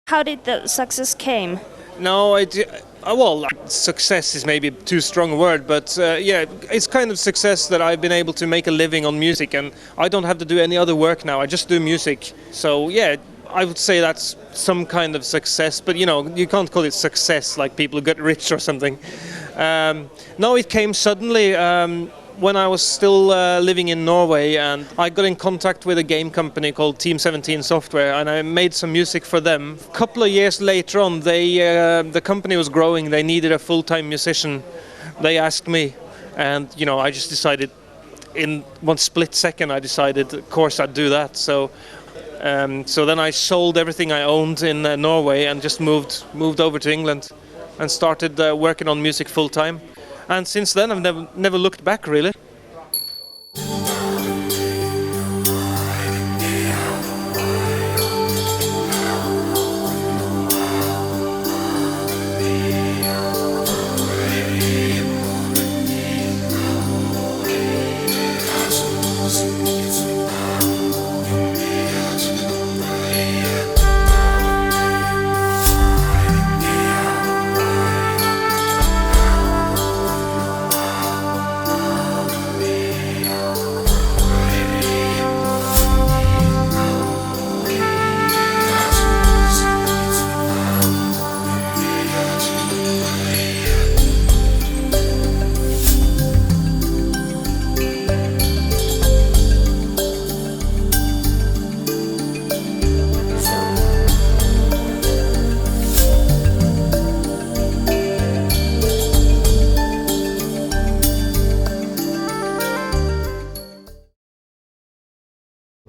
How did the success came? No, well, success is maybe too strong a word, but yeah, it's kind of success that I've been able to make a living on music, and I don't have to do any other work now. I just do music. So yeah, I would say that's some kind of success, but you know, you can't call it success like people who get rich or something. No, it came suddenly. When I was still living in Norway, and I got in contact with a game company called Team 17 Software, and I made some music for them. A couple of years later on, the company was growing. They needed a full-time musician. They asked me, and you know, I just decided in one split second. I decided, of course, I'd do that. So then I sold everything I owned in Norway and just moved over to England and started working on music full-time. And since then, I've never looked back, really.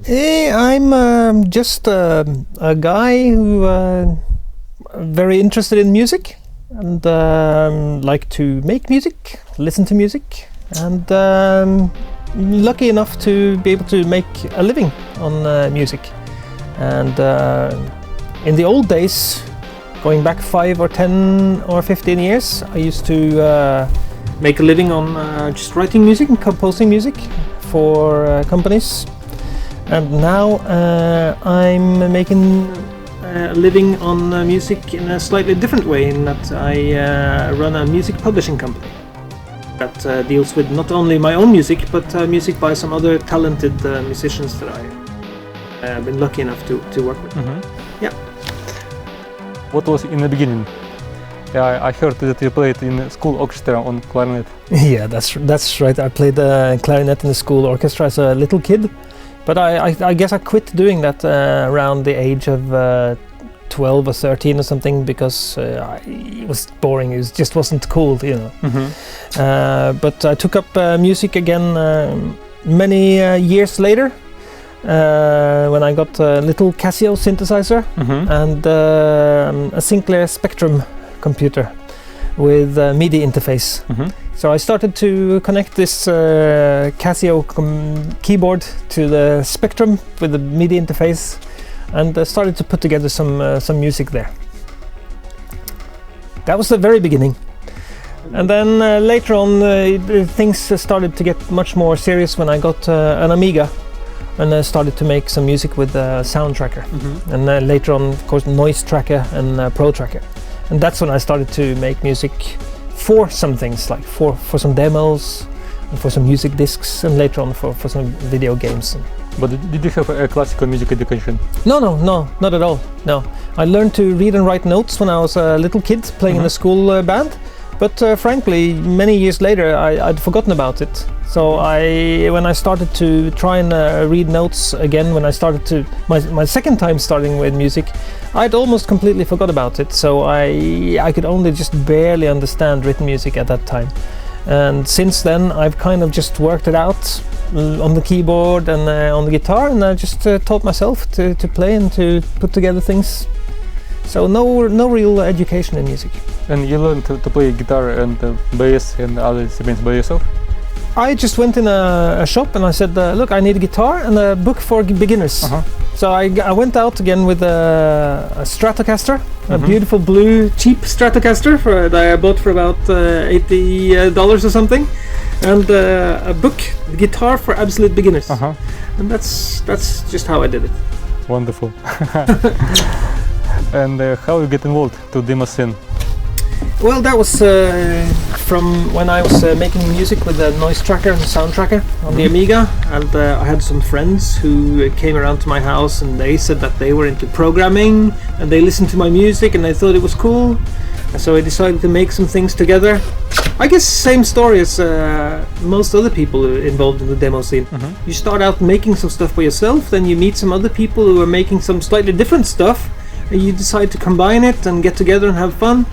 Hey, I'm just a guy who very interested in music and like to make music, listen to music, and lucky enough to be able to make a living on music. And in the old days, going back 5 or 10 or 15 years, I used to make a living on just writing music and composing music for companies. And now I'm making a living on music in a slightly different way, in that I run a music publishing company that deals with not only my own music, but music by some other talented musicians that I have been lucky enough to work with. Mm-hmm. Yeah. What was in the beginning? Yeah, I heard that you played in the school orchestra on clarinet. Yeah, that's right. I played clarinet in the school orchestra as a little kid. But I guess I quit doing that around the age of 12 or 13 or something, because it was boring. It just wasn't cool, you know. Mm-hmm. But I took up music again many years later when I got a little Casio synthesizer Mm-hmm. and a Sinclair Spectrum computer with a MIDI interface. Mm-hmm. So I started to connect this Casio keyboard to the Spectrum with the MIDI interface, and started to put together some music there. That was the very beginning. And then later on things started to get much more serious when I got an Amiga, and I started to make some music with Sound Tracker. Mm-hmm. And later on, of course, Noise Tracker and Pro Tracker. And that's when I started to make music for some things, like for some demos and for some music discs, and later on for some video games. But did you have a classical music education? No, not at all. No, I learned to read and write notes when I was a little kid playing in a school band. But frankly, many years later, I'd forgotten about it. So when I started to try and read notes again, when I started to my second time starting with music, I'd almost completely forgot about it. So I could only just barely understand written music at that time. And since then, I've kind of just worked it out on the keyboard and on the guitar, and I just taught myself to play and to put together things. So no real education in music. And you learned to play guitar and bass and other instruments by yourself? I just went in a shop and I said, look, I need a guitar and a book for beginners. Uh-huh. So I went out again with a Stratocaster, a Mm-hmm. beautiful blue cheap Stratocaster that I bought for about $80 or something, and a book, Guitar for Absolute Beginners. Uh-huh. And that's just how I did it. Wonderful. And how you get involved to demo scene? Well, that was from when I was making music with the noise tracker and the sound tracker on the Amiga, and I had some friends who came around to my house and they said that they were into programming and they listened to my music and they thought it was cool, and so I decided to make some things together. I guess same story as most other people involved in the demo scene. You start out making some stuff by yourself, then you meet some other people who are making some slightly different stuff, and you decide to combine it and get together and have fun.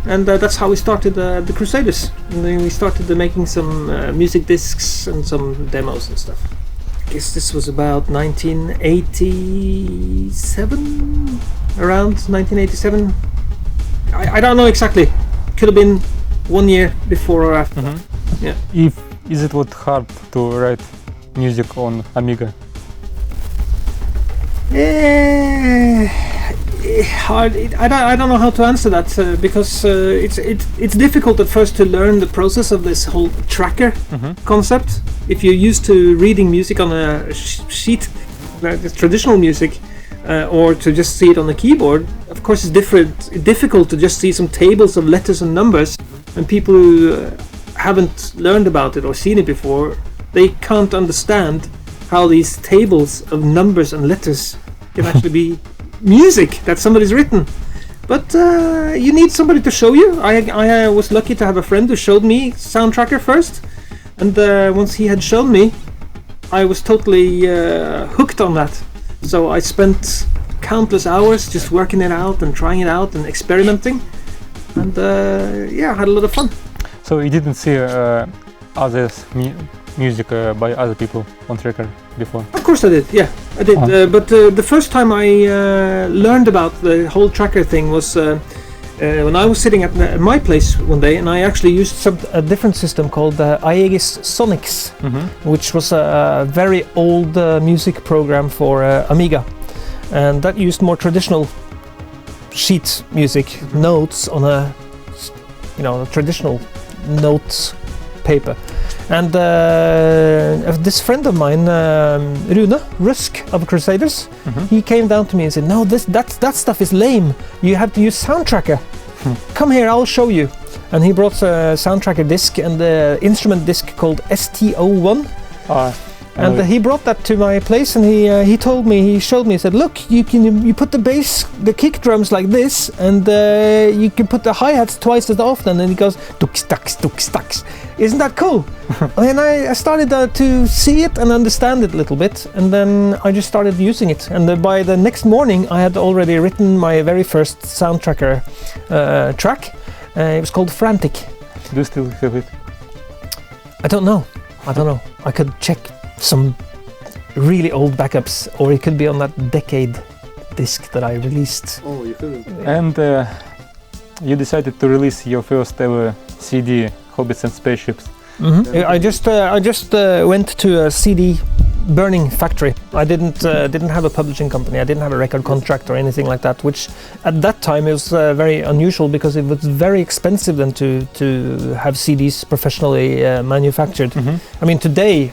And that's how we started the Crusaders. And then we started making some music discs and some demos and stuff. I guess this was about 1987, around 1987. I don't know exactly. Could have been 1 year before or after. Yeah. Is it hard to write music on Amiga? Hard. I don't know how to answer that because it's difficult at first to learn the process of this whole tracker concept. If you're used to reading music on a sheet, traditional music, or to just see it on the keyboard, of course it's difficult to just see some tables of letters and numbers. And people who haven't learned about it or seen it before, they can't understand how these tables of numbers and letters can actually be music that somebody's written. But you need somebody to show you. I was lucky to have a friend who showed me Sound Tracker first, and once he had shown me, I was totally hooked on that. So I spent countless hours just working it out and trying it out and experimenting, and I had a lot of fun. So you didn't see others music by other people on tracker before? Of course I did, yeah, I did. But the first time I learned about the whole tracker thing was when I was sitting at my place one day, and I actually used a different system called Aegis Sonics, which was a very old music program for Amiga, and that used more traditional sheet music, notes on a traditional notes paper. And this friend of mine, Rune Rusk of Crusaders, he came down to me and said, "No, that stuff is lame. You have to use Sound Tracker. Come here, I'll show you." And he brought a Sound Tracker disc and the instrument disc called ST01. And he brought that to my place, and he showed me, he said, "Look, you put the bass, the kick drums like this, and you can put the hi-hats twice as often." And he goes, "Dux, dux, dux, dux. Isn't that cool?" And I started to see it and understand it a little bit, and then I just started using it. And by the next morning, I had already written my very first Sound Tracker track. It was called Frantic. Do you still have it? I don't know. I could check some really old backups, or it could be on that Decade disc that I released. Oh, you could. And you decided to release your first ever CD, Hobbies and Spaceships. I just went to a CD burning factory. I didn't have a publishing company. I didn't have a record contract or anything like that, which at that time it was very unusual, because it was very expensive then to have CDs professionally manufactured. I mean, today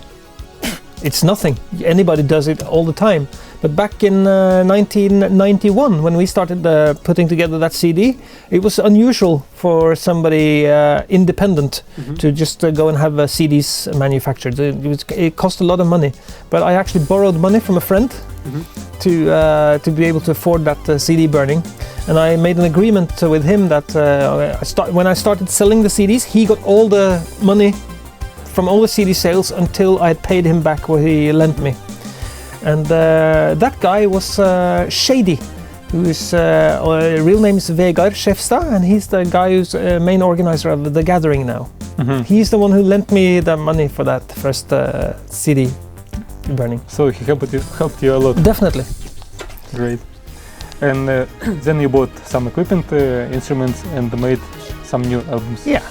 it's nothing. Anybody does it all the time. But back in 1991, when we started putting together that CD, it was unusual for somebody independent to just go and have CDs manufactured. It cost a lot of money. But I actually borrowed money from a friend to be able to afford that CD burning. And I made an agreement with him that when I started selling the CDs, he got all the money from all the CD sales until I had paid him back what he lent me. And that guy was Shady, whose real name is Vegard Skjefstad, and he's the guy who's main organizer of The Gathering now. He's the one who lent me the money for that first CD burning. So he helped you a lot. Definitely. Great. And then you bought some equipment, instruments, and made some new albums. Yeah,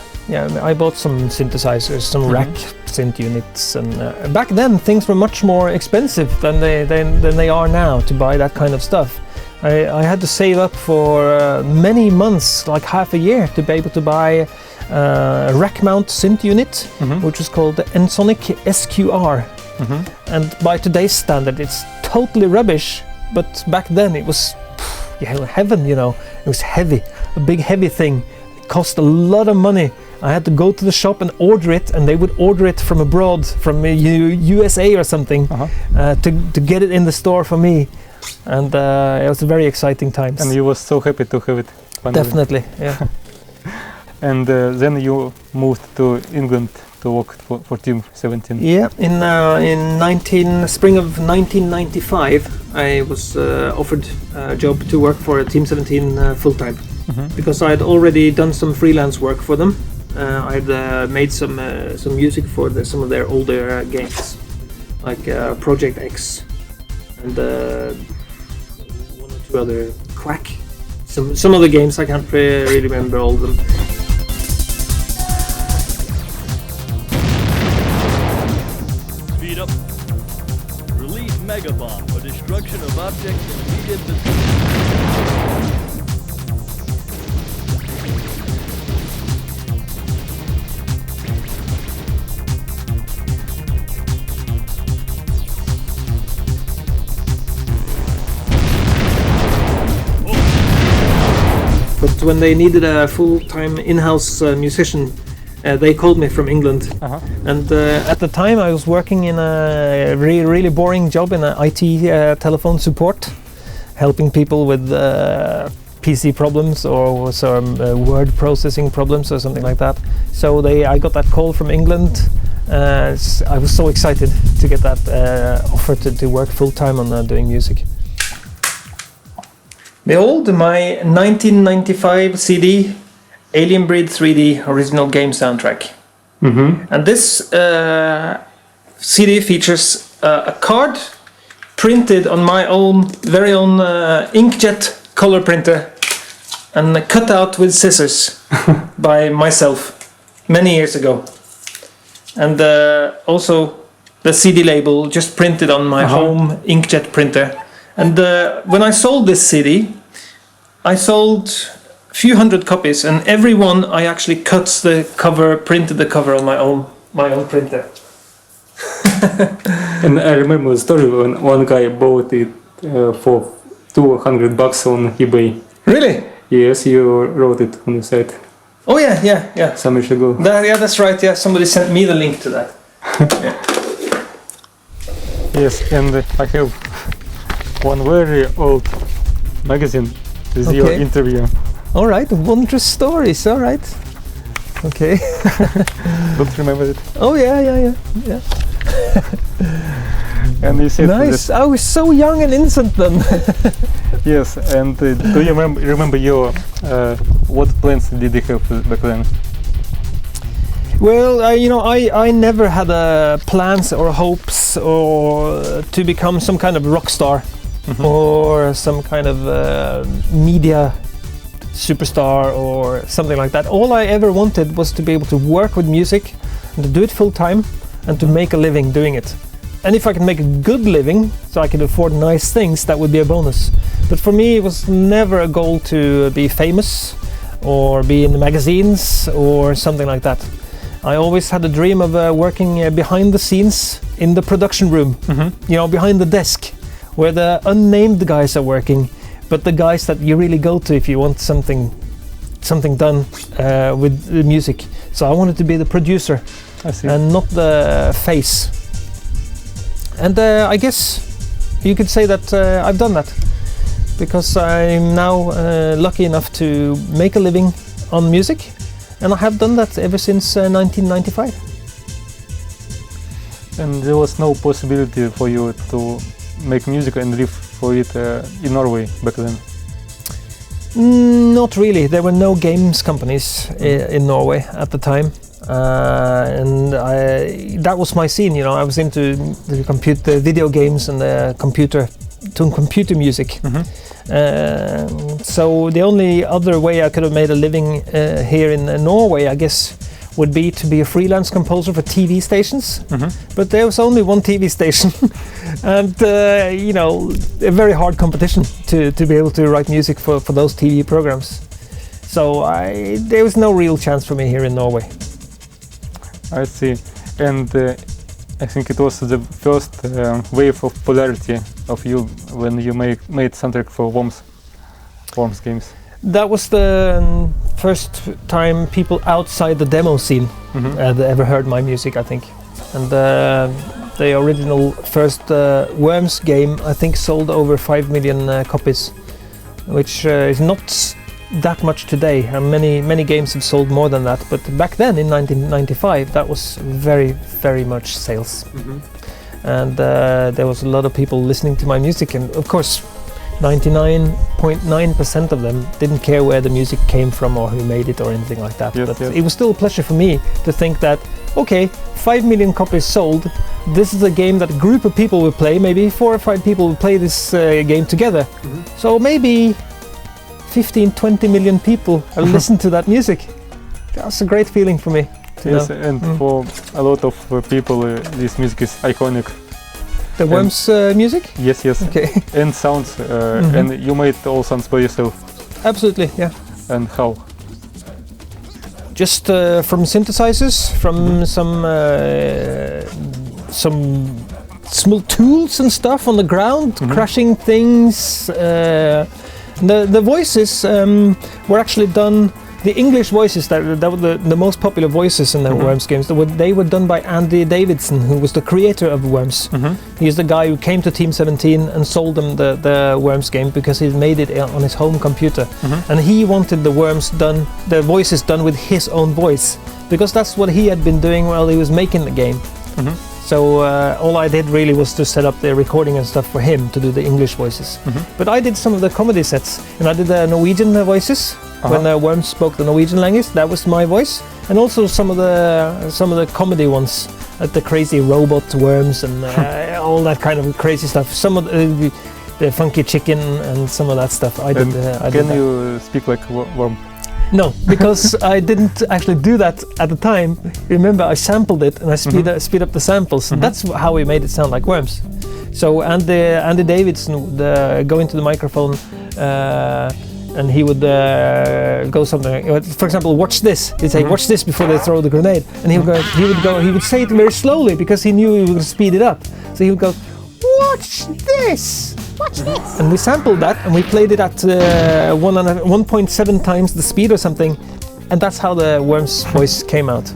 I bought some synthesizers, some rack synth units, and back then things were much more expensive than they are now to buy that kind of stuff. I had to save up for many months, like half a year, to be able to buy a rack mount synth unit, which was called the Ensoniq SQR. And by today's standard, it's totally rubbish, but back then it was heaven, you know. It was heavy, a big heavy thing. It cost a lot of money. I had to go to the shop and order it, and they would order it from abroad, from USA or something, to get it in the store for me. And it was very exciting times. And you were so happy to have it. Finally. Definitely, yeah. And then you moved to England to work for Team 17. Yeah, in spring of 1995, I was offered a job to work for Team 17 full-time. Because I had already done some freelance work for them. I'd made some music for some of their older games, like Project X and one or two other Quack. Some other games, I can't really remember all of them. Speed up. Release Mega Bomb for destruction of objects in immediate vicinity. But when they needed a full-time in-house musician, they called me from England. And at the time I was working in a really boring job in IT telephone support, helping people with PC problems or some word processing problems or something like that. So I got that call from England. I was so excited to get that offer to work full-time on doing music. Behold my 1995 CD, Alien Breed 3D Original Game Soundtrack. And this CD features a card printed on my very own inkjet color printer and cut out with scissors by myself many years ago. And also the CD label just printed on my home inkjet printer. And when I sold this CD, I sold a few hundred copies, and every one I actually cut the cover, printed the cover on my own printer. And I remember the story when one guy bought it for $200 on eBay. Really? Yes, you wrote it on the site. Oh yeah. Some years ago. Yeah, that's right. Yeah, somebody sent me the link to that. Yes, and I have one very old magazine with your interview. All right, wondrous stories. All right. Okay. Don't remember it. Oh yeah. And you said nice. I was so young and innocent then. Yes, and do you remember your what plans did you have back then? Well, I never had plans or hopes or to become some kind of rock star or some kind of media superstar or something like that. All I ever wanted was to be able to work with music and to do it full time and to make a living doing it. And if I can make a good living so I can afford nice things, that would be a bonus. But for me, it was never a goal to be famous or be in the magazines or something like that. I always had a dream of working behind the scenes in the production room, behind the desk, where the unnamed guys are working, but the guys that you really go to if you want something done with the music. So I wanted to be the producer and not the face. And I guess you could say that I've done that, because I'm now lucky enough to make a living on music, and I have done that ever since 1995. And there was no possibility for you to make music and live for it in Norway back then? Not really. There were no games companies in Norway at the time. And that was my scene, I was into the video games and the computer music. So the only other way I could have made a living here in Norway, I guess, would be to be a freelance composer for TV stations. But there was only one TV station and a very hard competition to be able to write music for those TV programs. So there was no real chance for me here in Norway. I see. And I think it was the first wave of popularity of you when you made soundtrack for Worms. Worms games? That was the first time people outside the demo scene had ever heard my music, I think. And the original first Worms game, I think, sold over 5 million copies, which is not that much today. Many games have sold more than that, but back then in 1995 that was very, very much sales. And there was a lot of people listening to my music, and of course 99.9% of them didn't care where the music came from or who made it or anything like that. But it was still a pleasure for me to think that, okay, 5 million copies sold, this is a game that a group of people will play, maybe 4 or 5 people will play this game together. So maybe 15-20 million people have listened to that music. That's a great feeling for me. Yes, and for a lot of people this music is iconic. The Worms music? Yes. Okay. And sounds, and you made all sounds by yourself. Absolutely, yeah. And how? Just from synthesizers, from some small tools and stuff on the ground, crashing things. The voices were actually done. The English voices that were the most popular voices in the Worms games. They were done by Andy Davidson, who was the creator of Worms. He's the guy who came to Team 17 and sold them the Worms game because he made it on his home computer, and he wanted the voices done with his own voice, because that's what he had been doing while he was making the game. So all I did really was to set up the recording and stuff for him to do the English voices. But I did some of the comedy sets, and I did the Norwegian voices. When the Worms spoke the Norwegian language, that was my voice, and also some of the comedy ones, like the crazy robot worms and all that kind of crazy stuff. Some of the funky chicken and some of that stuff. I did. Can you speak like worm? No, because I didn't actually do that at the time. Remember, I sampled it and I speed up the samples. And that's how we made it sound like Worms. So Andy Davidson would go into the microphone and he would go something. For example, watch this. He'd say, "Watch this" before they throw the grenade, and he would say it very slowly because he knew he would speed it up. So he would go, "Watch this." Watch this. And we sampled that and we played it at 1.7 times the speed or something, and that's how the Worms voice came out.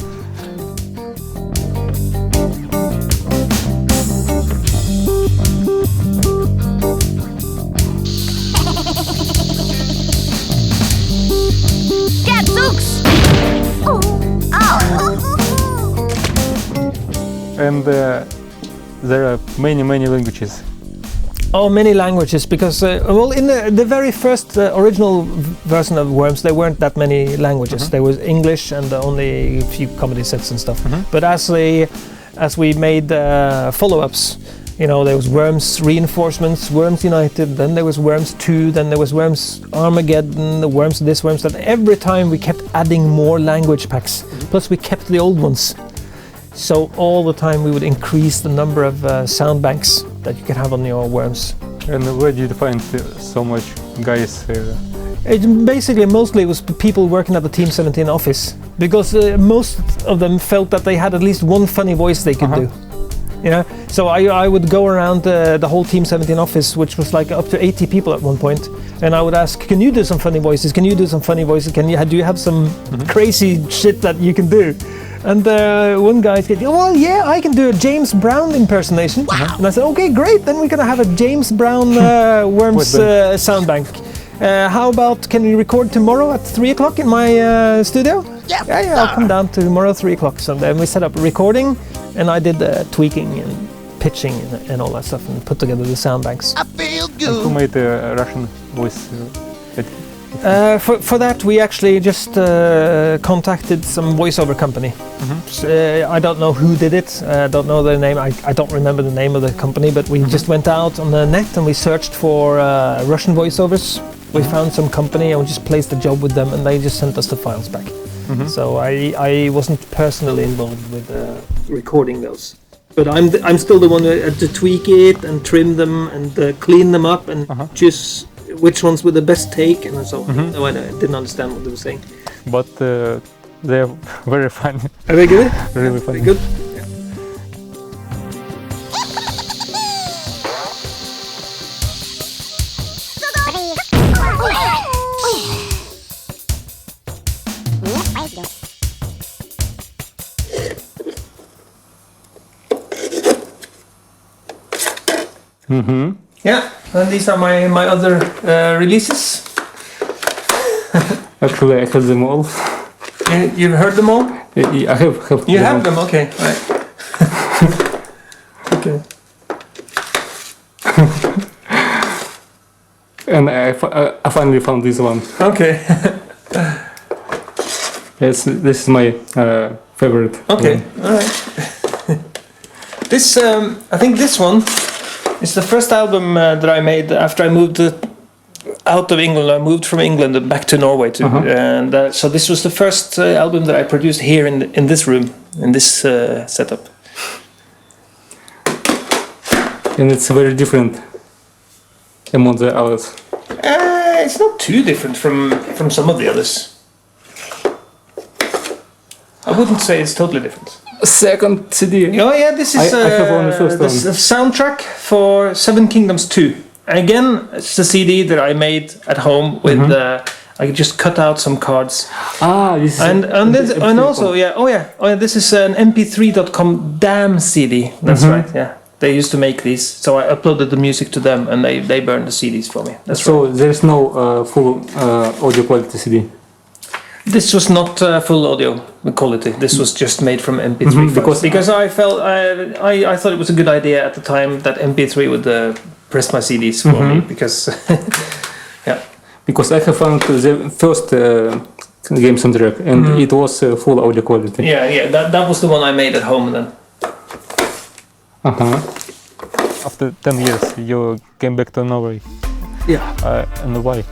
And there are many languages. Oh, many languages, because well, in the very first original version of Worms, there weren't that many languages. There was English and only a few comedy sets and stuff. But as we made follow-ups, you know, there was Worms Reinforcements, Worms United, then there was Worms 2, then there was Worms Armageddon, the Worms this, Worms that. Every time we kept adding more language packs, plus we kept the old ones. So all the time we would increase the number of sound banks that you could have on your Worms. And where did you find so much guys? Mostly it was people working at the Team 17 office, because most of them felt that they had at least one funny voice they could do. You know, so I would go around the whole Team 17 office, which was like up to 80 people at one point, and I would ask, "Can you do some funny voices? Can you do some funny voices? Do you have some crazy shit that you can do?" And one guy said, "Well, yeah, I can do a James Brown impersonation." Wow. And I said, "Okay, great. Then we're gonna have a James Brown Worms sound bank. How about, can we record tomorrow at 3 o'clock in my studio?" Yeah, I'll come down tomorrow at 3 o'clock. So then we set up a recording, and I did tweaking and pitching and all that stuff, and put together the sound banks. I feel good. And who made a Russian voice? For that, we actually just contacted some voiceover company. I don't know who did it. I don't know their name. I don't remember the name of the company, but we just went out on the net and we searched for Russian voiceovers. We found some company and we just placed the job with them, and they just sent us the files back. So I wasn't personally involved with recording those. But I'm still the one to tweak it and trim them and clean them up and choose which ones were the best take and so on. No, I didn't understand what they were saying. But they're very funny. Are they good? Really funny. Very good. Mm-hmm. Yeah, and these are my other releases. Actually, I have them all. You've heard them all? I have. You have them, okay. Right. Okay. And I finally found this one. Okay. Yes, this is my favorite. Okay. All right. This, I think this one is the first album that I made after I moved out of England. I moved from England back to Norway too, and so this was the first album that I produced here in this room, in this setup. And it's very different among the others. It's not too different from some of the others. I wouldn't say it's totally different. Second CD. Oh yeah, this is I have only first this is one. a soundtrack for Seven Kingdoms 2. Again, it's a CD that I made at home with. I just cut out some cards. This is And also this is an mp3.com DAM CD. That's right. Yeah, they used to make these, so I uploaded the music to them, and they burned the CDs for me. That's so right. there's no full audio quality CD. This was not full audio quality. This was just made from MP3 files. Because I felt I thought it was a good idea at the time that MP3 would press my CDs for me, because yeah. Because I have found the first game soundtrack, and it was full audio quality. Yeah. That was the one I made at home then. After 10 years, you came back to Norway. Yeah. And why?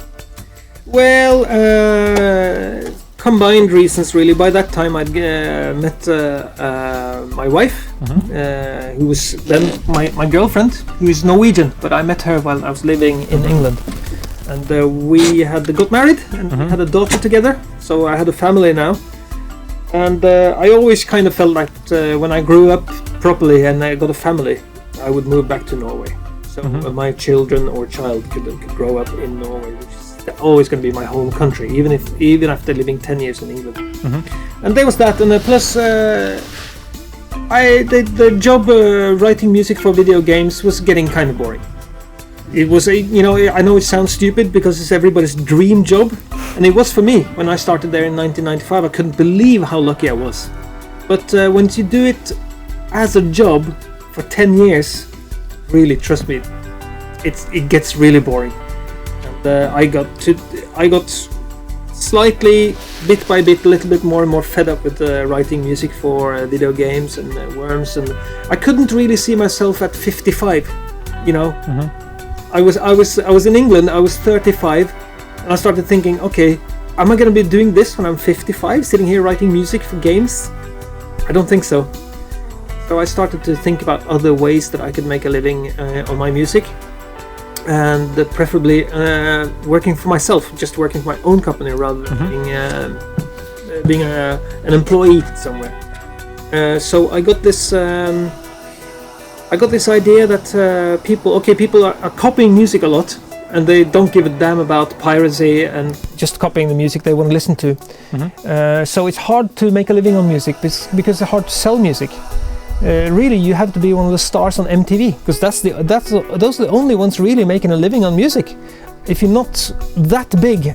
Well, combined reasons really. By that time I'd met my wife, who was then my girlfriend, who is Norwegian, but I met her while I was living in England. And we got married and we had a daughter together, so I had a family now. And I always kind of felt like when I grew up properly and I got a family, I would move back to Norway. So my children or child could grow up in Norway, which is always going to be my home country, even after living 10 years in England. And there was that, and plus the job writing music for video games was getting kind of boring. It was I know it sounds stupid because it's everybody's dream job, and it was for me when I started there in 1995. I couldn't believe how lucky I was. But once you do it as a job for 10 years, really, trust me, it gets really boring. And I got slightly, bit by bit, a little bit more and more fed up with writing music for video games and Worms, and I couldn't really see myself at 55. I was in England. I was 35, and I started thinking, okay, am I going to be doing this when I'm 55, sitting here writing music for games? I don't think so. So I started to think about other ways that I could make a living on my music, and preferably working for myself, just working for my own company rather than being an employee somewhere. So I got this idea that people are copying music a lot, and they don't give a damn about piracy and just copying the music they want to listen to. So it's hard to make a living on music because it's hard to sell music. Really, you have to be one of the stars on MTV, because those are the only ones really making a living on music. If you're not that big,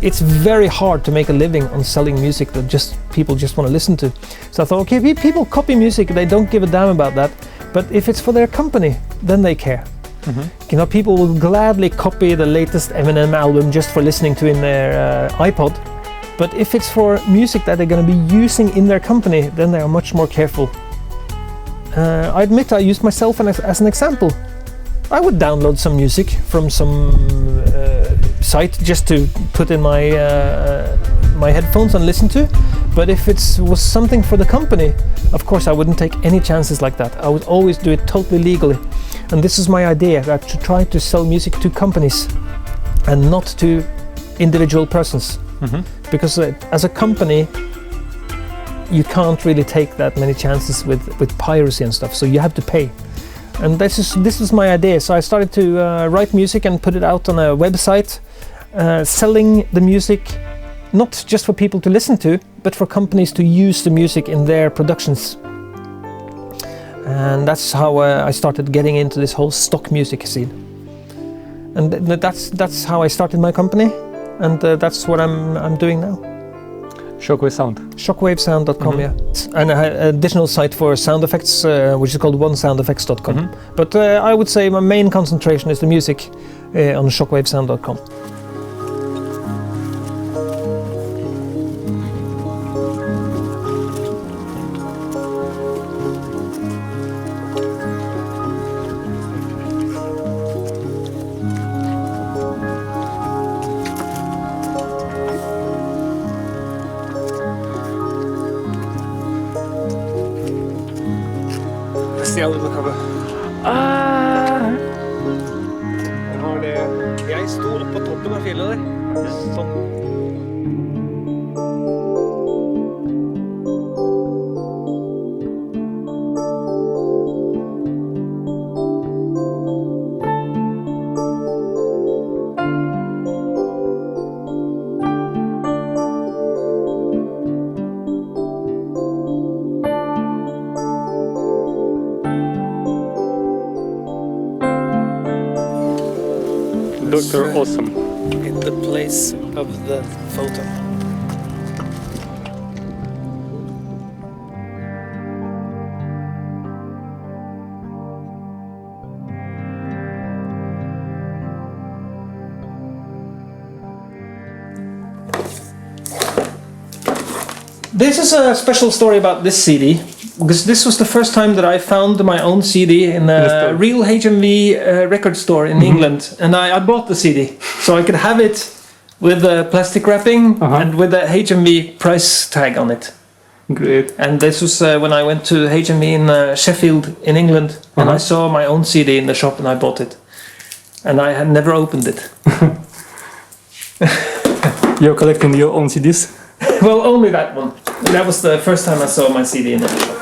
it's very hard to make a living on selling music that people just want to listen to. So I thought, okay, people copy music, they don't give a damn about that. But if it's for their company, then they care. People will gladly copy the latest Eminem album just for listening to in their iPod. But if it's for music that they're going to be using in their company, then they are much more careful. I admit I used myself as an example. I would download some music from some site just to put in my headphones and listen to. But if it was something for the company, of course I wouldn't take any chances like that. I would always do it totally legally. And this is my idea, that to try to sell music to companies and not to individual persons. Because as a company, you can't really take that many chances with piracy and stuff, so you have to pay. And this is my idea. So I started to write music and put it out on a website, selling the music not just for people to listen to, but for companies to use the music in their productions. and that's how I started getting into this whole stock music scene. And that's how I started my company, and that's what I'm doing now. Shockwave-sound. Shockwave-sound.com, yeah. And I had an additional site for sound effects, which is called onesoundeffects.com. But I would say my main concentration is the music on shockwave-sound.com. Se alle cover. Jeg har det. Jeg sto oppe på toppen av fjellet der. Sånn. Dr. Awesome. In the place of the photo. This is a special story about this CD, because this was the first time that I found my own CD in a real HMV record store in England, and I bought the CD so I could have it with the plastic wrapping and with the HMV price tag on it. Great. And this was when I went to HMV in Sheffield in England, and I saw my own CD in the shop and I bought it, and I had never opened it. You're collecting your own CDs? Well, only that one. That was the first time I saw my CD in the shop.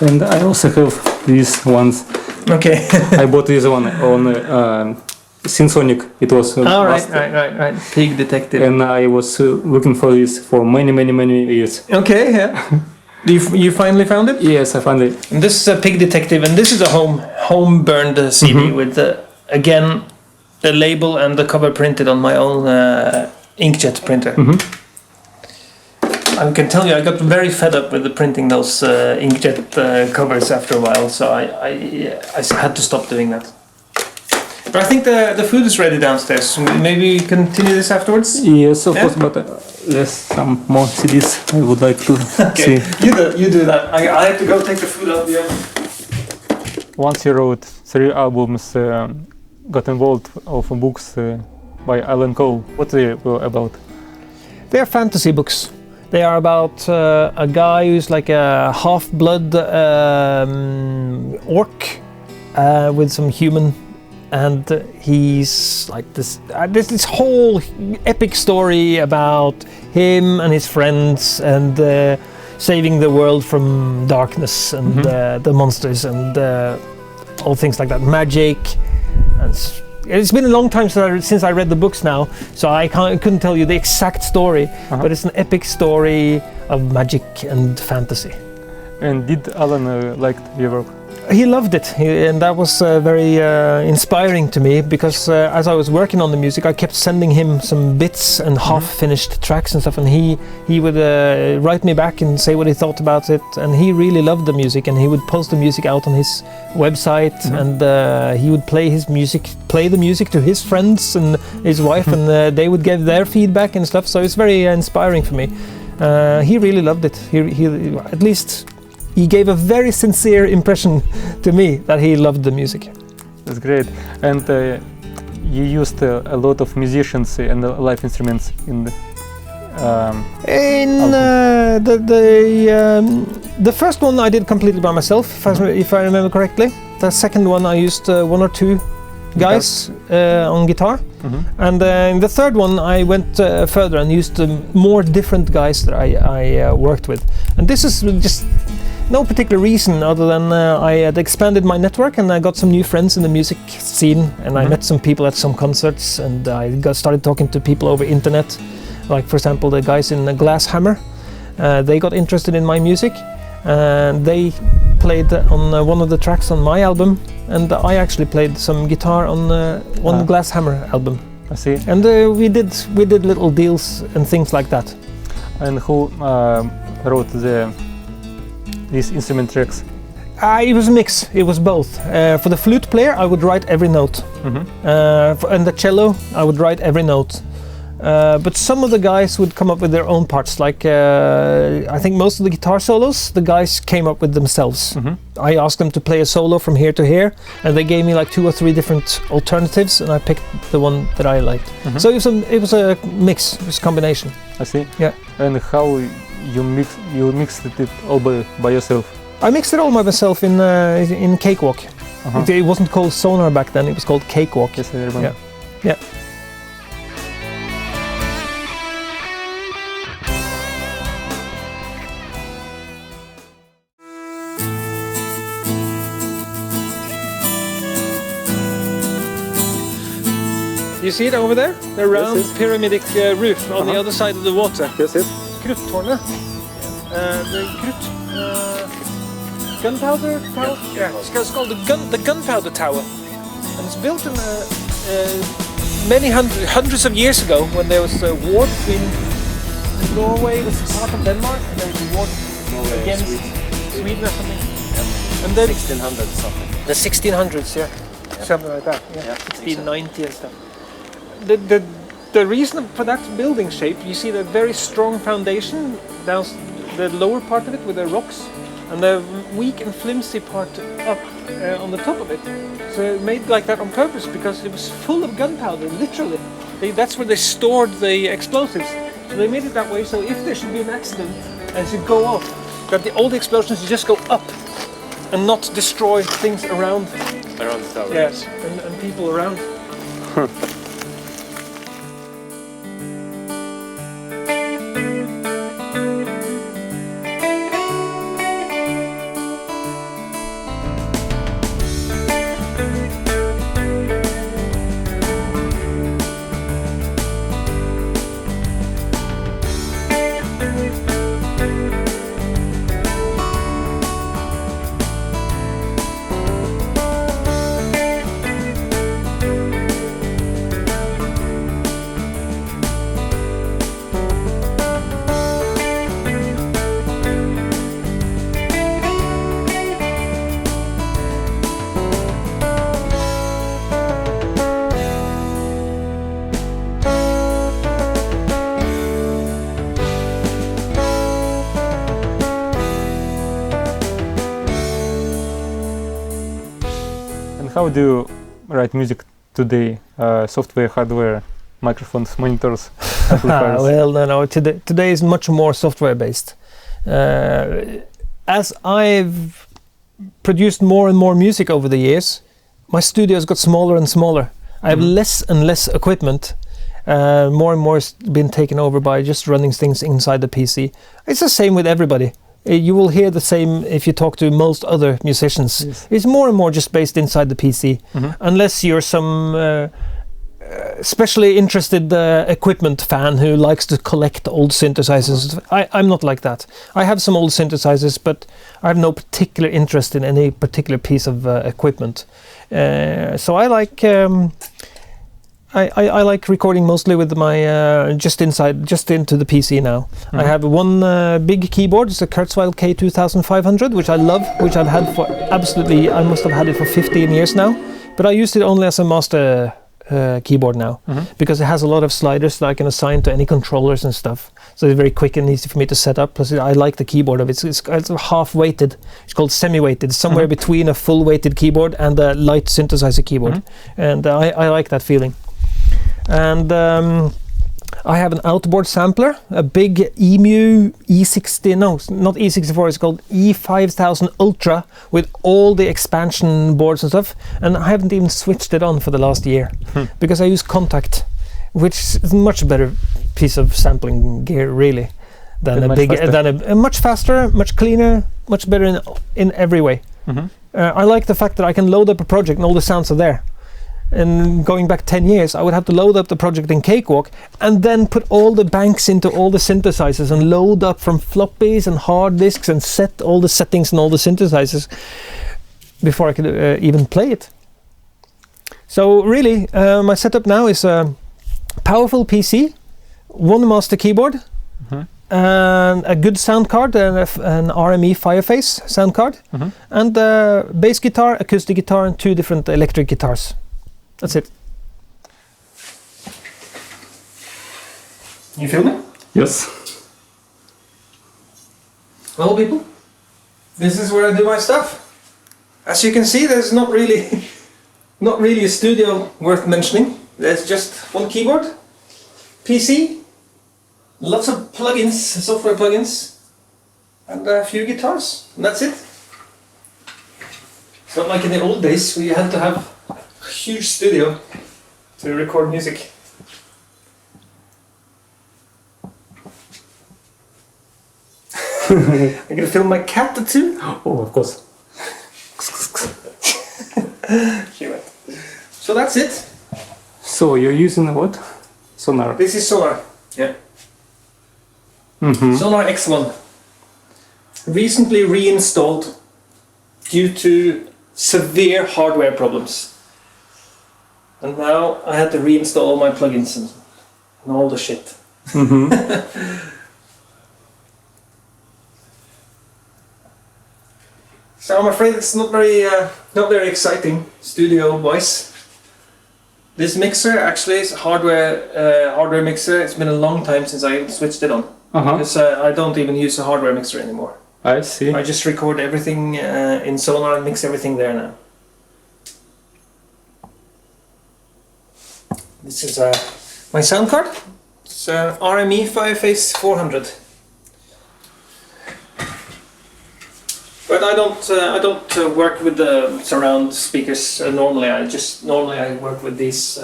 And I also have these ones. Okay. I bought this one on Synsonic. It was right. Pig Detective. And I was looking for this for many years. Okay, yeah. You finally found it? Yes, I found it. And this is a Pig Detective, and this is a home burned CD with again the label and the cover printed on my own inkjet printer. I can tell you, I got very fed up with printing those inkjet covers after a while, so I had to stop doing that. But I think the food is ready downstairs. Maybe we continue this afterwards? Yes, of course, but there's some more CDs I would like to see. You do that. I have to go take the food out of the oven. Once you wrote 3 albums, got involved of books by Alan Cole. What they were about? They are fantasy books. They are about a guy who's like a half-blood orc with some human, and he's like this whole epic story about him and his friends and saving the world from darkness and the monsters and all things like that, magic. And it's been a long time since I read the books now, so I couldn't tell you the exact story, but it's an epic story of magic and fantasy. And did Alan like your work? He loved it, and that was very inspiring to me, because as I was working on the music, I kept sending him some bits and half-finished tracks and stuff, and he would write me back and say what he thought about it, and he really loved the music, and he would post the music out on his website, and he would play the music to his friends and his wife, and they would give their feedback and stuff, so it's very inspiring for me. He really loved it. He at least he gave a very sincere impression to me that he loved the music. That's great. And you used a lot of musicians and live instruments in the the first one I did completely by myself, if I remember correctly. The second one I used 1 or 2 guys on guitar, and in the third one I went further and used more different guys that I worked with. And this is just no particular reason other than I had expanded my network and I got some new friends in the music scene, and I met some people at some concerts, and I started talking to people over internet, like for example the guys in Glass Hammer. They got interested in my music, and they played on one of the tracks on my album, and I actually played some guitar on one Glass Hammer album. I see. And we did little deals and things like that. And who wrote these instrument tracks? It was a mix. It was both. For the flute player, I would write every note, and the cello, I would write every note. But some of the guys would come up with their own parts. Like I think most of the guitar solos, the guys came up with themselves. I asked them to play a solo from here to here, and they gave me like 2 or 3 different alternatives, and I picked the one that I liked. So it was a mix, it was a combination. I see. Yeah. And how you mixed it all by yourself? I mixed it all by myself in Cakewalk. It wasn't called Sonar back then; it was called Cakewalk. Yes, I remember. Yeah. You see it over there? The round pyramidic roof on the other side of the water. Yes, yes. Kruttårnet. The gunpowder tower? Yeah, it's called the gunpowder tower. And it's built in many hundreds of years ago when there was a war between Norway was part of Denmark, and there was a war against Sweden or something. And then 1600 something. the 1600s, yeah. Something like that. Yeah. 1690 and stuff. The reason for that building shape, you see the very strong foundation down the lower part of it with the rocks, and the weak and flimsy part up on the top of it. So it made like that on purpose because it was full of gunpowder, literally. That's where they stored the explosives. So they made it that way, so if there should be an accident and should go off, that all the explosions just go up and not destroy things around Around the tower. Yes, and people around. How do you write music today? Software, hardware, microphones, monitors, amplifiers? Well, no. Today is much more software based. As I've produced more and more music over the years, my studio's got smaller and smaller. I have less and less equipment. More and more has been taken over by just running things inside the PC. It's the same with everybody. You will hear the same if you talk to most other musicians. Yes. It's more and more just based inside the PC, unless you're some especially interested equipment fan who likes to collect old synthesizers. I'm not like that. I have some old synthesizers, but I have no particular interest in any particular piece of equipment. So I like I like recording mostly with my just into the PC now. I have one big keyboard. It's a Kurzweil K2500, which I love, which I've had for I must have had it for 15 years now. But I used it only as a master keyboard now, because it has a lot of sliders that I can assign to any controllers and stuff. So it's very quick and easy for me to set up. Plus, I like the keyboard of it. It's half-weighted. It's called semi-weighted. Somewhere between a full-weighted keyboard and a light synthesizer keyboard. And I like that feeling. And I have an outboard sampler, a big EMU E60, no, not E64, it's called E5000 Ultra with all the expansion boards and stuff. And I haven't even switched it on for the last year because I use Contact, which is a much better piece of sampling gear, really, than a much faster, much cleaner, much better in every way. I like the fact that I can load up a project and all the sounds are there. and going back 10 years, I would have to load up the project in Cakewalk and then put all the banks into all the synthesizers and load up from floppies and hard disks and set all the settings and all the synthesizers before I could even play it. So really, my setup now is a powerful PC, one master keyboard, and a good sound card, and an RME Fireface sound card, and a bass guitar, acoustic guitar, and 2 different electric guitars. That's it. You feel me? Yes. Well, people, this is where I do my stuff. As you can see, there's not really a studio worth mentioning. There's just one keyboard, PC, lots of plugins, software plugins, and a few guitars, and that's it. It's not like in the old days where you had to have a huge studio to record music. I'm gonna film my cat too. Oh, of course. She went. So that's it. So you're using what? Sonar. This is Sonar. Yeah. Sonar X1. Recently reinstalled due to severe hardware problems. And now I had to reinstall all my plugins and all the shit. So I'm afraid it's not very exciting studio-wise. This mixer actually is hardware mixer. It's been a long time since I switched it on. Because I don't even use a hardware mixer anymore. I see. I just record everything in Sonar and mix everything there now. This is my sound card. It's RME Fireface 400. But I don't work with the surround speakers normally. I work with these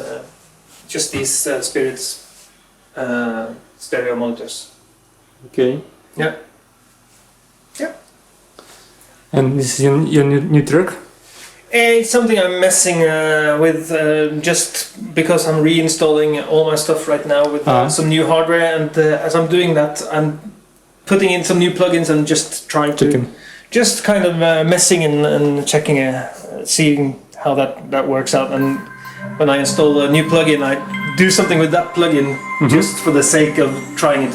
Spirits stereo monitors. Okay. Yeah. Yeah. And this is your new truck? It's something I'm messing with just because I'm reinstalling all my stuff right now with some new hardware, and as I'm doing that, I'm putting in some new plugins and just trying to just kind of messing and checking, seeing how that works out. And when I install a new plugin, I do something with that plugin just for the sake of trying it.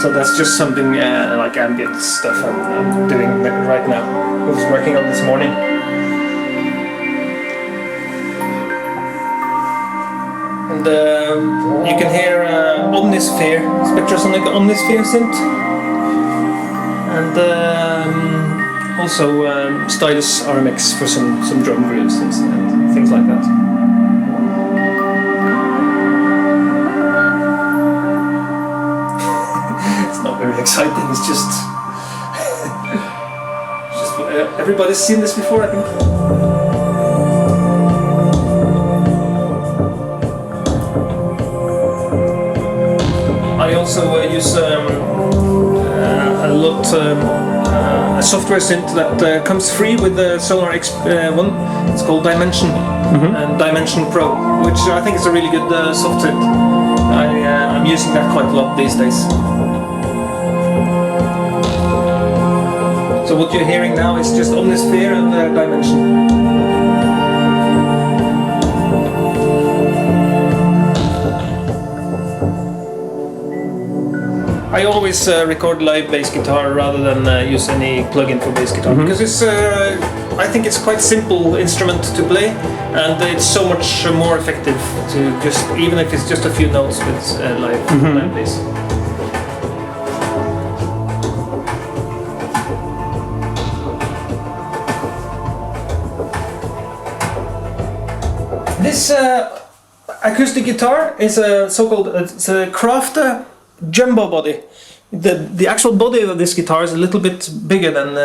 So that's just something like ambient stuff I'm doing right now. I was working on this morning. And you can hear Omnisphere, Spectrasonic Omnisphere synth. And also Stylus RMX for some drum grooves and things like that. It's not very exciting, it's just... everybody's seen this before, I think. I also use a software synth that comes free with the Sonar X1. It's called Dimension and Dimension Pro, which I think is a really good soft synth. I'm using that quite a lot these days. So what you're hearing now is just Omnisphere and Dimension. I always record live bass guitar rather than use any plugin for bass guitar because it's I think it's quite simple instrument to play, and it's so much more effective to just, even if it's just a few notes with live bass. This acoustic guitar is a so-called Crafter jumbo body. The actual body of this guitar is a little bit bigger than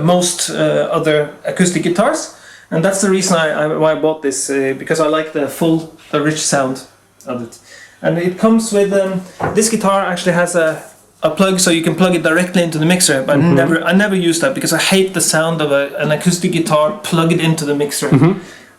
most other acoustic guitars, and that's the reason why I bought this, because I like the rich sound of it. And it comes with this guitar actually has a plug, so you can plug it directly into the mixer. But I never use that because I hate the sound of an acoustic guitar plugged into the mixer.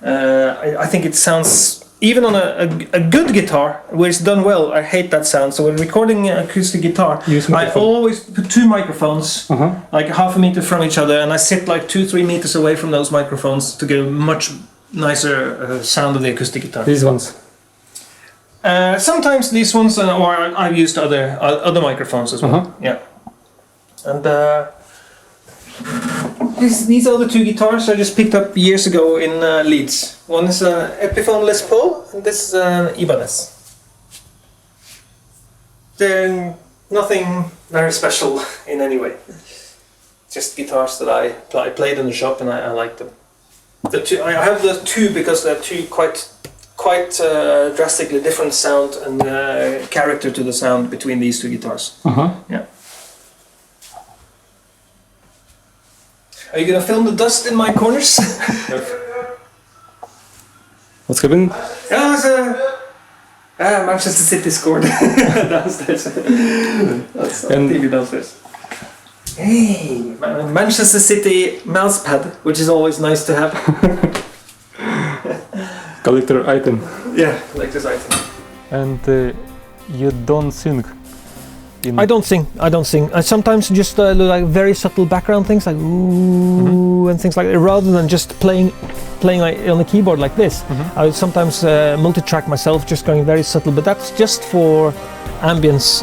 I think it sounds, even on a good guitar where it's done well, I hate that sound. So when recording an acoustic guitar, I always put two microphones like half a meter from each other, and I sit like 2-3 meters away from those microphones to get a much nicer sound of the acoustic guitar. These ones. Sometimes these ones, or I've used other microphones as well. Yeah, and these are the two guitars I just picked up years ago in Leeds. One is an Epiphone Les Paul, and this is an Ibanez. They're nothing very special in any way. Just guitars that I played in the shop, and I like them. I have the two because they're two quite drastically different sound and character to the sound between these two guitars. Yeah. Are you gonna film the dust in my corners? What's happening? Yeah, it's Manchester City scored downstairs. That's on TV downstairs. Hey, Manchester City mousepad, which is always nice to have. Collector item. Yeah, collector's item. And you don't sing. I don't sing. I sometimes just do like very subtle background things, like ooh and things like that, rather than just playing like on the keyboard like this. I would sometimes multi-track myself, just going very subtle, but that's just for ambience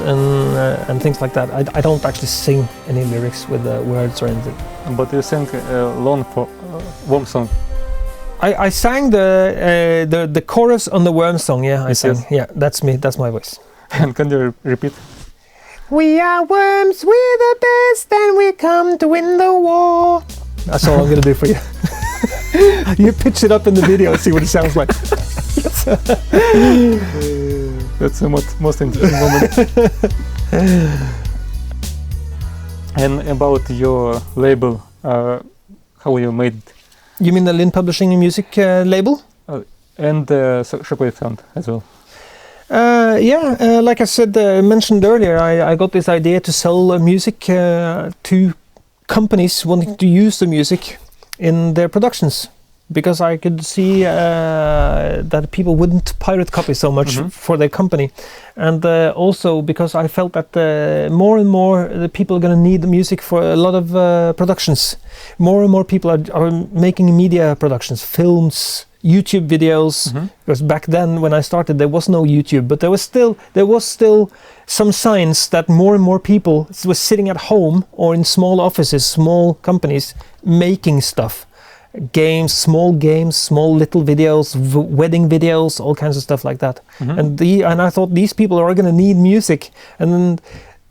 and things like that. I don't actually sing any lyrics with words or anything. But you sing long for Worm song. I sang the chorus on the Worm song. Yeah, I sang. Yes. Yeah, that's me. That's my voice. And can you repeat? We are worms, we're the best, and we come to win the war. That's all I'm gonna do for you. You pitch it up in the video and see what it sounds like. That's the most interesting moment. And about your label, how you made it? You mean the Lynne Publishing and Music label? And shockwave-sound as well. Like I said, mentioned earlier, I got this idea to sell music to companies wanting to use the music in their productions, because I could see that people wouldn't pirate copy so much for their company, and also because I felt that more and more the people are going to need the music for a lot of productions. More and more people are making media productions, films, YouTube videos, because back then when I started there was no YouTube, but there was still some signs that more and more people were sitting at home or in small offices, small companies, making stuff, small little videos, wedding videos, all kinds of stuff like that. And I thought these people are going to need music, and then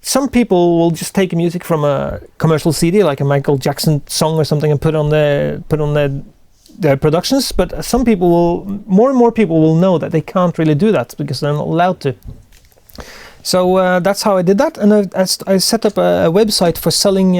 some people will just take music from a commercial CD, like a Michael Jackson song or something, and put on their productions, but more and more people will know that they can't really do that because they're not allowed to. So that's how I did that, and I set up a website for selling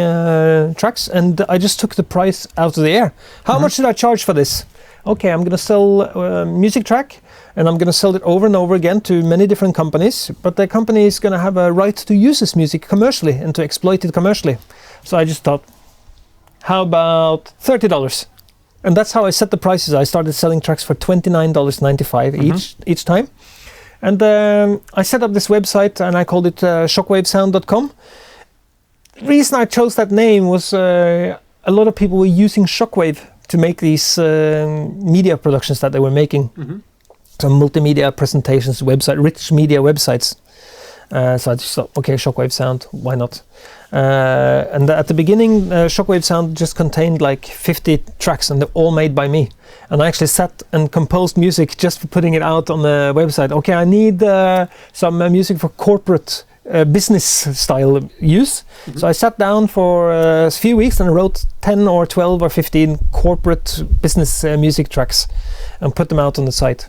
tracks, and I just took the price out of the air. How much should I charge for this? Okay, I'm gonna sell a music track, and I'm gonna sell it over and over again to many different companies, but the company is gonna have a right to use this music commercially and to exploit it commercially. So I just thought, how about $30? And that's how I set the prices. I started selling tracks for $29.95 each time. And I set up this website, and I called it shockwave-sound.com. The reason I chose that name was a lot of people were using Shockwave to make these media productions that they were making. Some multimedia presentations, rich media websites. So I just thought, okay, Shockwave Sound, why not? And at the beginning, Shockwave Sound just contained like 50 tracks, and they're all made by me. And I actually sat and composed music just for putting it out on the website. Okay, I need some music for corporate business style use. So I sat down for a few weeks and wrote 10 or 12 or 15 corporate business music tracks and put them out on the site.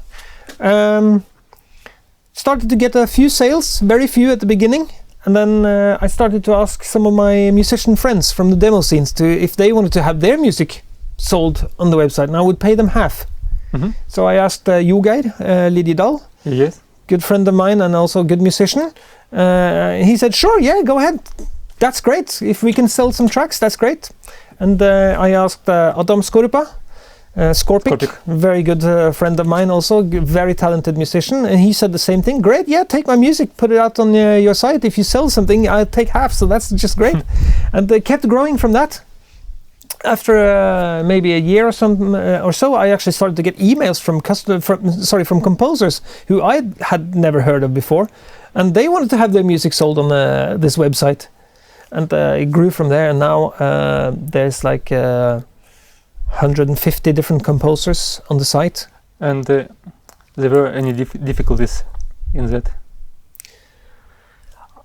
Started to get a few sales, very few at the beginning, and then I started to ask some of my musician friends from the demo scenes if they wanted to have their music sold on the website, and I would pay them half. So I asked Jogeir Lidjedal, yes, good friend of mine and also a good musician. He said, sure, yeah, go ahead, that's great. If we can sell some tracks, that's great. And I asked Adam Skorupa, Scorpic, very good friend of mine also, very talented musician, and he said the same thing. Great, yeah, take my music, put it out on your site. If you sell something, I'll take half, so that's just great. And they kept growing from that. After maybe a year or so, I actually started to get emails from composers who I had never heard of before, and they wanted to have their music sold on this website. And it grew from there, and now there's like 150 different composers on the site. And there were any difficulties in that?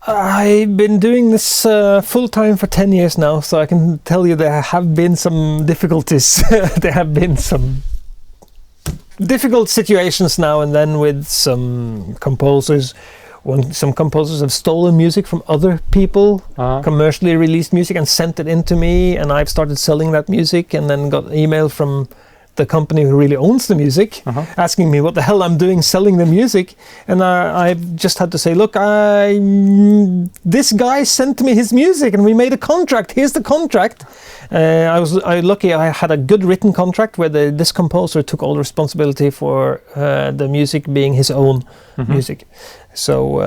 I've been doing this full time for 10 years now, so I can tell you there have been some difficulties. There have been some difficult situations now and then with some composers. When some composers have stolen music from other people, commercially released music, and sent it in to me, and I've started selling that music, and then got an email from the company who really owns the music, asking me what the hell I'm doing selling the music. And I've just had to say, look, this guy sent me his music and we made a contract. Here's the contract. I was lucky I had a good written contract where this composer took all the responsibility for the music being his own music. So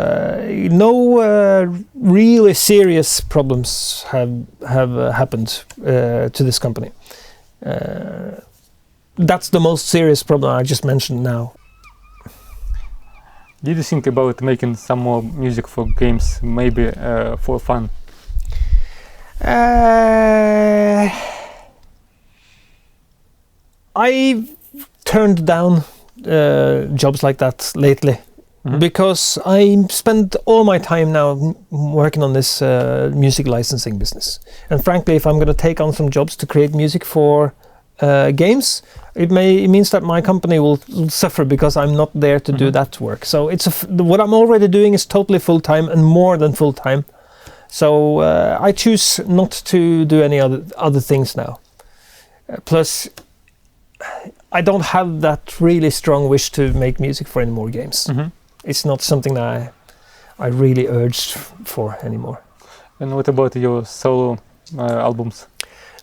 no really serious problems have happened to this company. That's the most serious problem I just mentioned now. Did you think about making some more music for games, maybe for fun? I've turned down jobs like that lately because I spend all my time now working on this music licensing business. And frankly, if I'm going to take on some jobs to create music for games, it means that my company will suffer because I'm not there to do that work. So what I'm already doing is totally full-time and more than full-time. So I choose not to do any other things now. Plus, I don't have that really strong wish to make music for any more games. It's not something that I really urged for anymore. And what about your solo albums?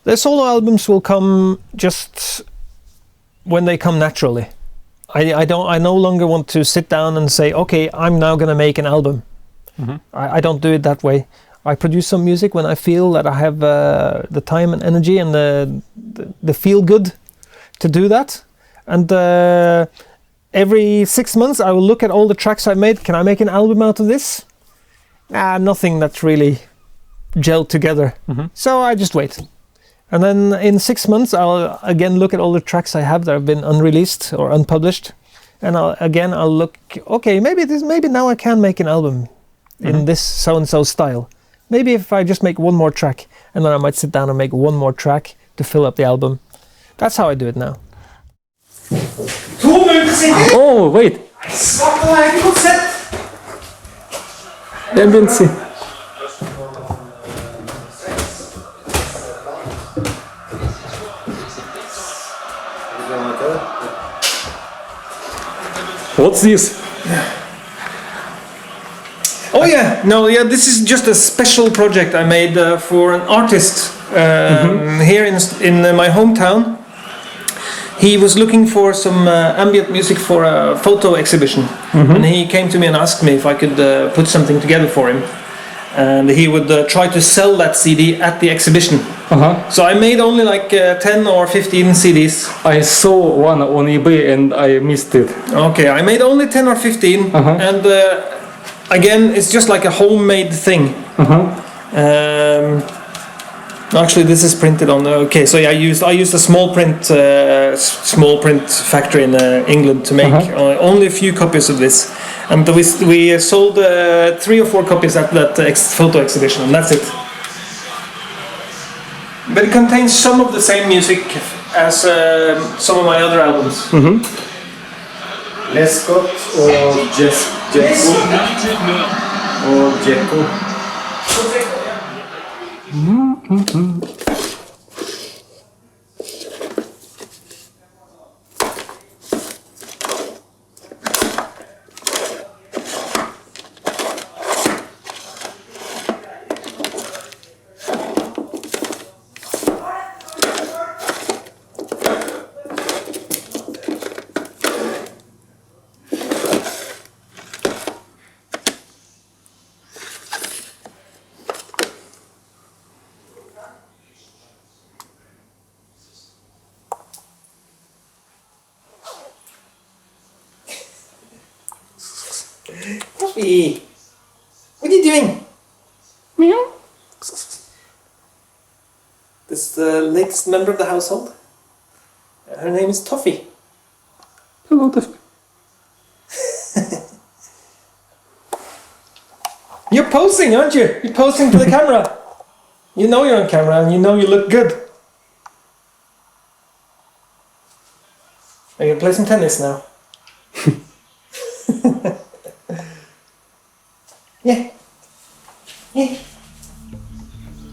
The solo albums will come just when they come naturally. I no longer want to sit down and say, okay, I'm now going to make an album. I don't do it that way. I produce some music when I feel that I have the time and energy and the feel good to do that. And every 6 months I will look at all the tracks I've made. Can I make an album out of this? Nothing that's really gelled together. So I just wait. And then in 6 months, I'll again look at all the tracks I have that have been unreleased or unpublished, and I'll look. Okay, maybe now I can make an album in this so and so style. Maybe if I just make one more track, and then I might sit down and make one more track to fill up the album. That's how I do it now. Oh, wait! Jeg begynte å si. What's this? Oh yeah, this is just a special project I made for an artist here in my hometown. He was looking for some ambient music for a photo exhibition, and he came to me and asked me if I could put something together for him. And he would try to sell that CD at the exhibition. So I made only like 10 or 15 CDs. I saw one on eBay and I missed it. Okay, I made only 10 or 15, and again, it's just like a homemade thing. Actually, this is printed on. Okay, so yeah, I used a small print factory in England to make only a few copies of this, and we sold 3 or 4 copies at that photo exhibition, and that's it. But it contains some of the same music as some of my other albums. Lescott or Jekko or Jekko. Toffee! What are you doing? Meow. This is the latest member of the household. Her name is Toffee. Hello, Toffee. You're posing, aren't you? You're posing for the camera. You know you're on camera and you know you look good. Are you gonna play some tennis now? Yeah. Yeah.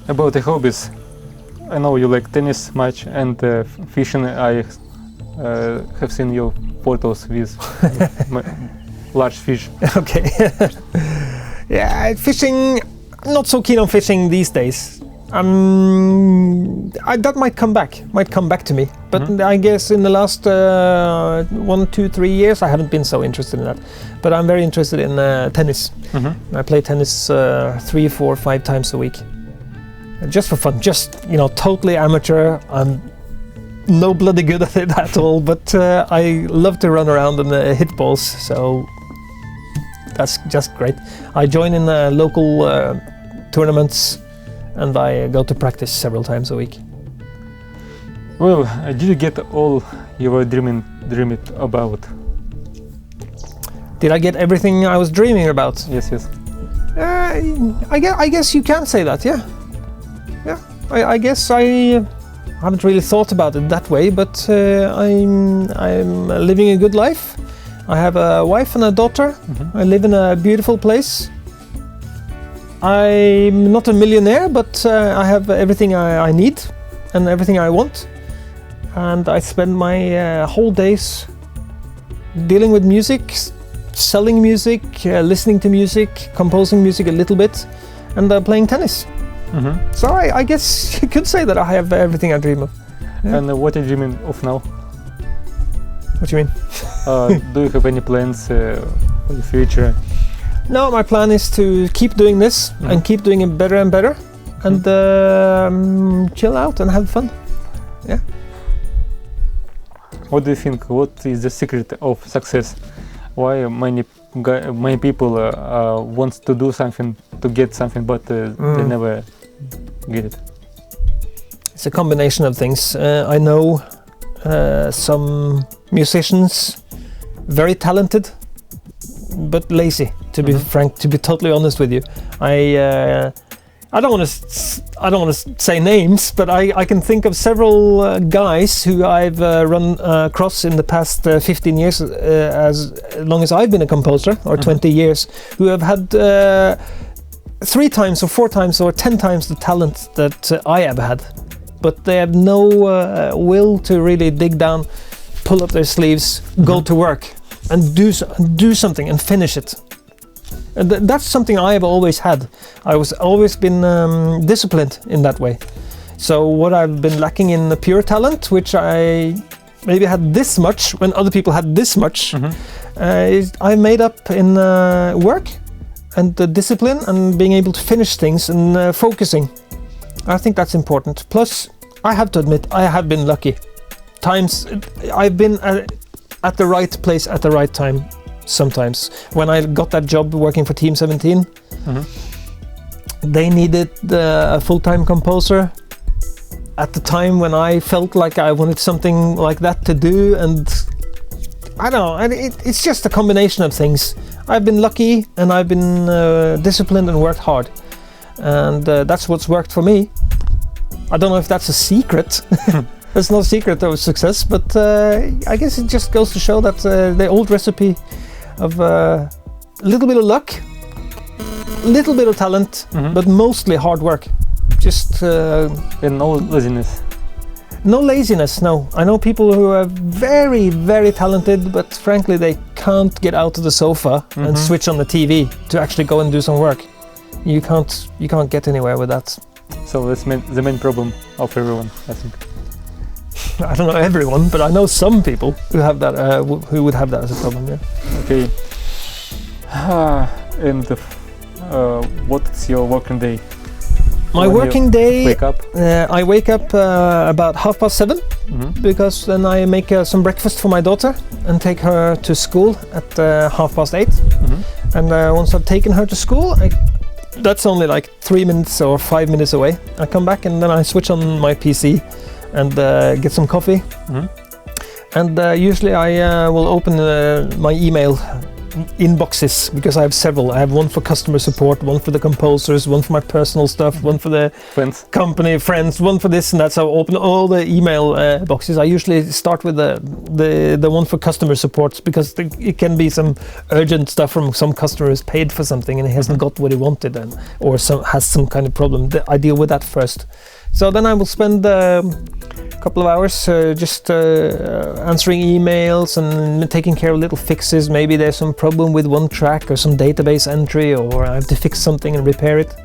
About the hobbies, I know you like tennis much and fishing. I have seen your photos with large fish. Okay. Yeah, fishing. Not so keen on fishing these days. That might come back to me. But I guess in the last 1, 2, 3 years, I haven't been so interested in that. But I'm very interested in tennis. I play tennis 3, 4, 5 times a week, just for fun. Just totally amateur. I'm no bloody good at it at all. But I love to run around and hit balls. So that's just great. I join in local tournaments. And I go to practice several times a week. Well, did you get all you were dreaming about? Did I get everything I was dreaming about? Yes, yes. I guess you can say that, yeah. Yeah, I guess I haven't really thought about it that way, but I'm living a good life. I have a wife and a daughter. I live in a beautiful place. I'm not a millionaire, but I have everything I need and everything I want. And I spend my whole days dealing with music, selling music, listening to music, composing music a little bit, and playing tennis. So I guess you could say that I have everything I dream of. Yeah. And what are you dreaming of now? What do you mean? Do you have any plans for the future? No, my plan is to keep doing this and keep doing it better and better, and chill out and have fun. Yeah. What do you think? What is the secret of success? Why many people want to do something, to get something, but they never get it? It's a combination of things. I know some musicians, very talented, but lazy. To be frank, to be totally honest with you, I don't want to say names, but I can think of several guys who I've run across in the past 15 years, as long as I've been a composer, or 20 years, who have had 3 times or 4 times or 10 times the talent that I have had, but they have no will to really dig down, pull up their sleeves, go to work, and do something and finish it. And that's something I have always had. I was always been disciplined in that way. So what I've been lacking in the pure talent, which I maybe had this much when other people had this much, is I made up in work and the discipline and being able to finish things and focusing. I think that's important. Plus, I have to admit, I have been lucky. Times I've been at the right place at the right time. Sometimes when I got that job working for Team 17, they needed a full-time composer at the time when I felt like I wanted something like that to do, and I don't know, it's just a combination of things. I've been lucky and I've been disciplined and worked hard, and that's what's worked for me. I don't know if that's a secret. There's no secret of success, but I guess it just goes to show that the old recipe of a little bit of luck, little bit of talent, but mostly hard work. Just and no laziness. No laziness, no. I know people who are very, very talented, but frankly they can't get out of the sofa and switch on the TV to actually go and do some work. You can't get anywhere with that. So that's the main problem of everyone, I think. I don't know everyone, but I know some people who have that, who would have that as a problem. Yeah. Okay. And what's your working day? My working day. Wake up. I wake up about 7:30 because then I make some breakfast for my daughter and take her to school at 8:30. And once I've taken her to school, that's only like 3 minutes or 5 minutes away. I come back and then I switch on my PC and get some coffee. And usually I will open my email inboxes, because I have several. I have one for customer support, one for the composers, one for my personal stuff, one for the company friends, one for this and that. So I open all the email boxes. I usually start with the one for customer support, because it can be some urgent stuff from some customer who's paid for something and he hasn't got what he wanted, or has some kind of problem. I deal with that first. So then I will spend a couple of hours just answering emails and taking care of little fixes. Maybe there's some problem with one track or some database entry, or I have to fix something and repair it.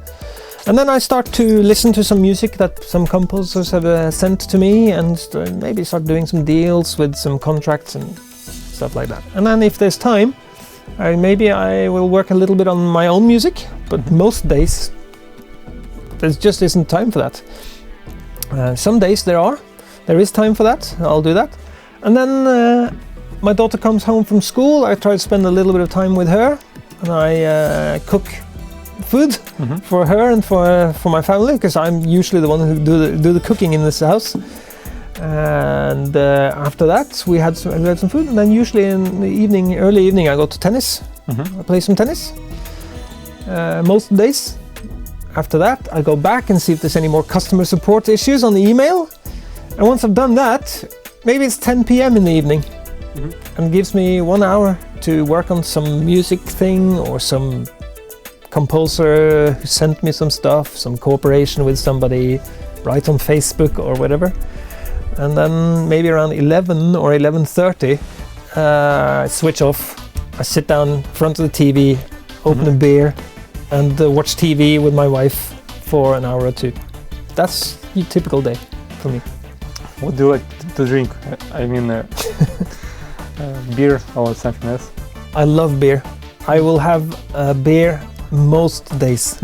And then I start to listen to some music that some composers have sent to me, and maybe start doing some deals with some contracts and stuff like that. And then if there's time, maybe I will work a little bit on my own music, but most days there just isn't time for that. Some days there is time for that. I'll do that. And then my daughter comes home from school. I try to spend a little bit of time with her, and I cook food for her and for my family, because I'm usually the one who do the cooking in this house. And after that we had some food, and then usually in the evening, early evening, I go to tennis. I play some tennis most days. After that, I go back and see if there's any more customer support issues on the email. And once I've done that, maybe it's 10 p.m. in the evening, and gives me 1 hour to work on some music thing, or some composer who sent me some stuff, some cooperation with somebody, write on Facebook or whatever. And then maybe around 11 or 11:30, I switch off. I sit down in front of the TV, open a beer, and watch TV with my wife for an hour or two. That's a typical day for me. What do you like to drink? I mean, beer or something else? I love beer. I will have a beer most days,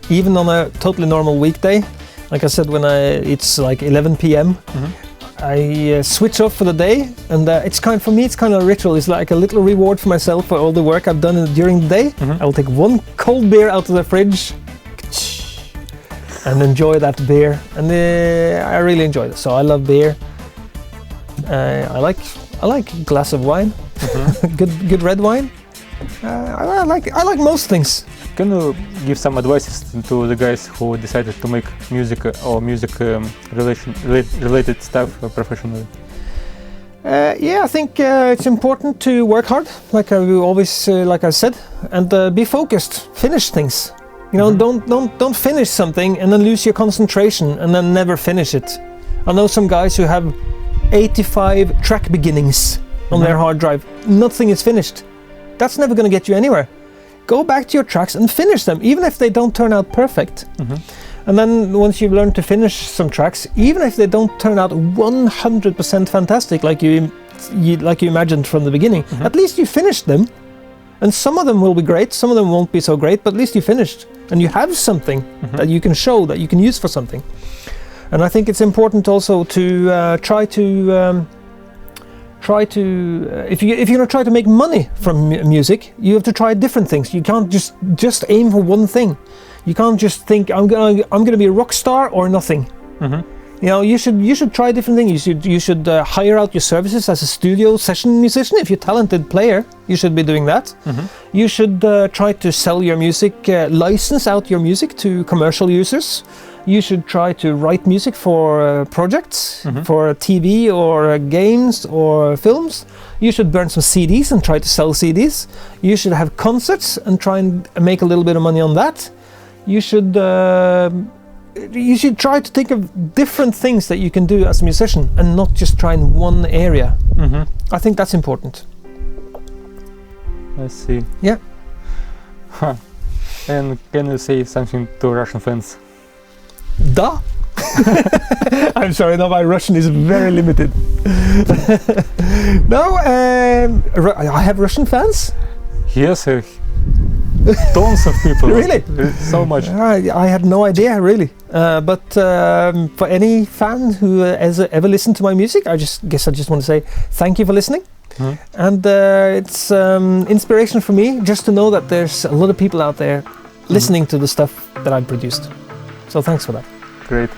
even on a totally normal weekday. Like I said, when it's like 11 p.m. I switch off for the day, and for me it's kind of a ritual. It's like a little reward for myself for all the work I've done during the day. I will take one cold beer out of the fridge and enjoy that beer, and I really enjoy it. So I love beer. I like a glass of wine, good red wine. I like most things. Can you give some advices to the guys who decided to make music or music related stuff professionally? Yeah, I think it's important to work hard, like I said, and be focused. Finish things. You know, don't finish something and then lose your concentration and then never finish it. I know some guys who have 85 track beginnings on their hard drive. Nothing is finished. That's never going to get you anywhere. Go back to your tracks and finish them, even if they don't turn out perfect. And then once you've learned to finish some tracks, even if they don't turn out 100% fantastic like you imagined from the beginning, at least you finished them. And some of them will be great, some of them won't be so great, but at least you finished. And you have something that you can show, that you can use for something. And I think it's important also to try to if you're going to try to make money from music, you have to try different things. You can't just aim for one thing. You can't just think I'm going to be a rock star or nothing. You know, you should try different things. You should hire out your services as a studio session musician. If you're a talented player, you should be doing that. You should try to sell your music, license out your music to commercial users. You should try to write music for projects, for TV or games or films. You should burn some CDs and try to sell CDs. You should have concerts and try and make a little bit of money on that. You should try to think of different things that you can do as a musician and not just try in one area. I think that's important. I see. Yeah. And can you say something to Russian fans? Da. I'm sorry, no, my Russian is very limited. No, I have Russian fans. Yes. Tons of people. Really? So much. I had no idea, really. But for any fan who has ever listened to my music, I just want to say thank you for listening. And it's inspiration for me just to know that there's a lot of people out there listening to the stuff that I've produced. So thanks for that. Great.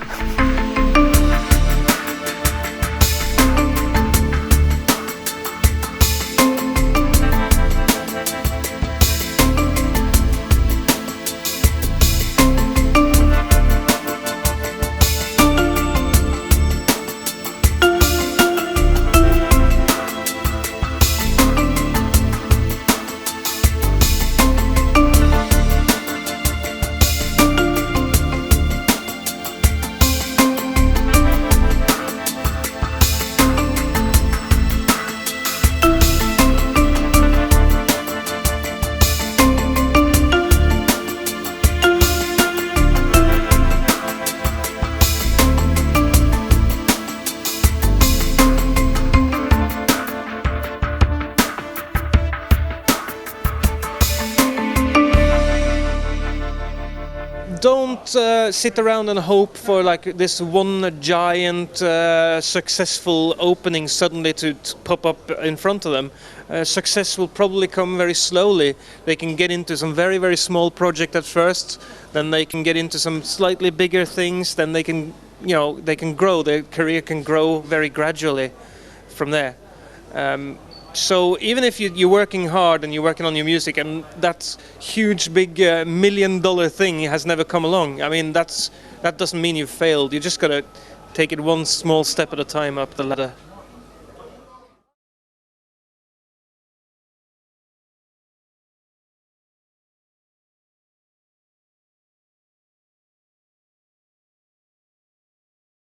Don't sit around and hope for like this one giant successful opening suddenly to pop up in front of them. Success will probably come very slowly. They can get into some very, very small project at first, then they can get into some slightly bigger things, then they can, you know, they can grow, their career can grow very gradually from there. So even if you're working hard and you're working on your music and that huge big $1 million thing has never come along, I mean that doesn't mean you've failed. You just gotta take it one small step at a time up the ladder.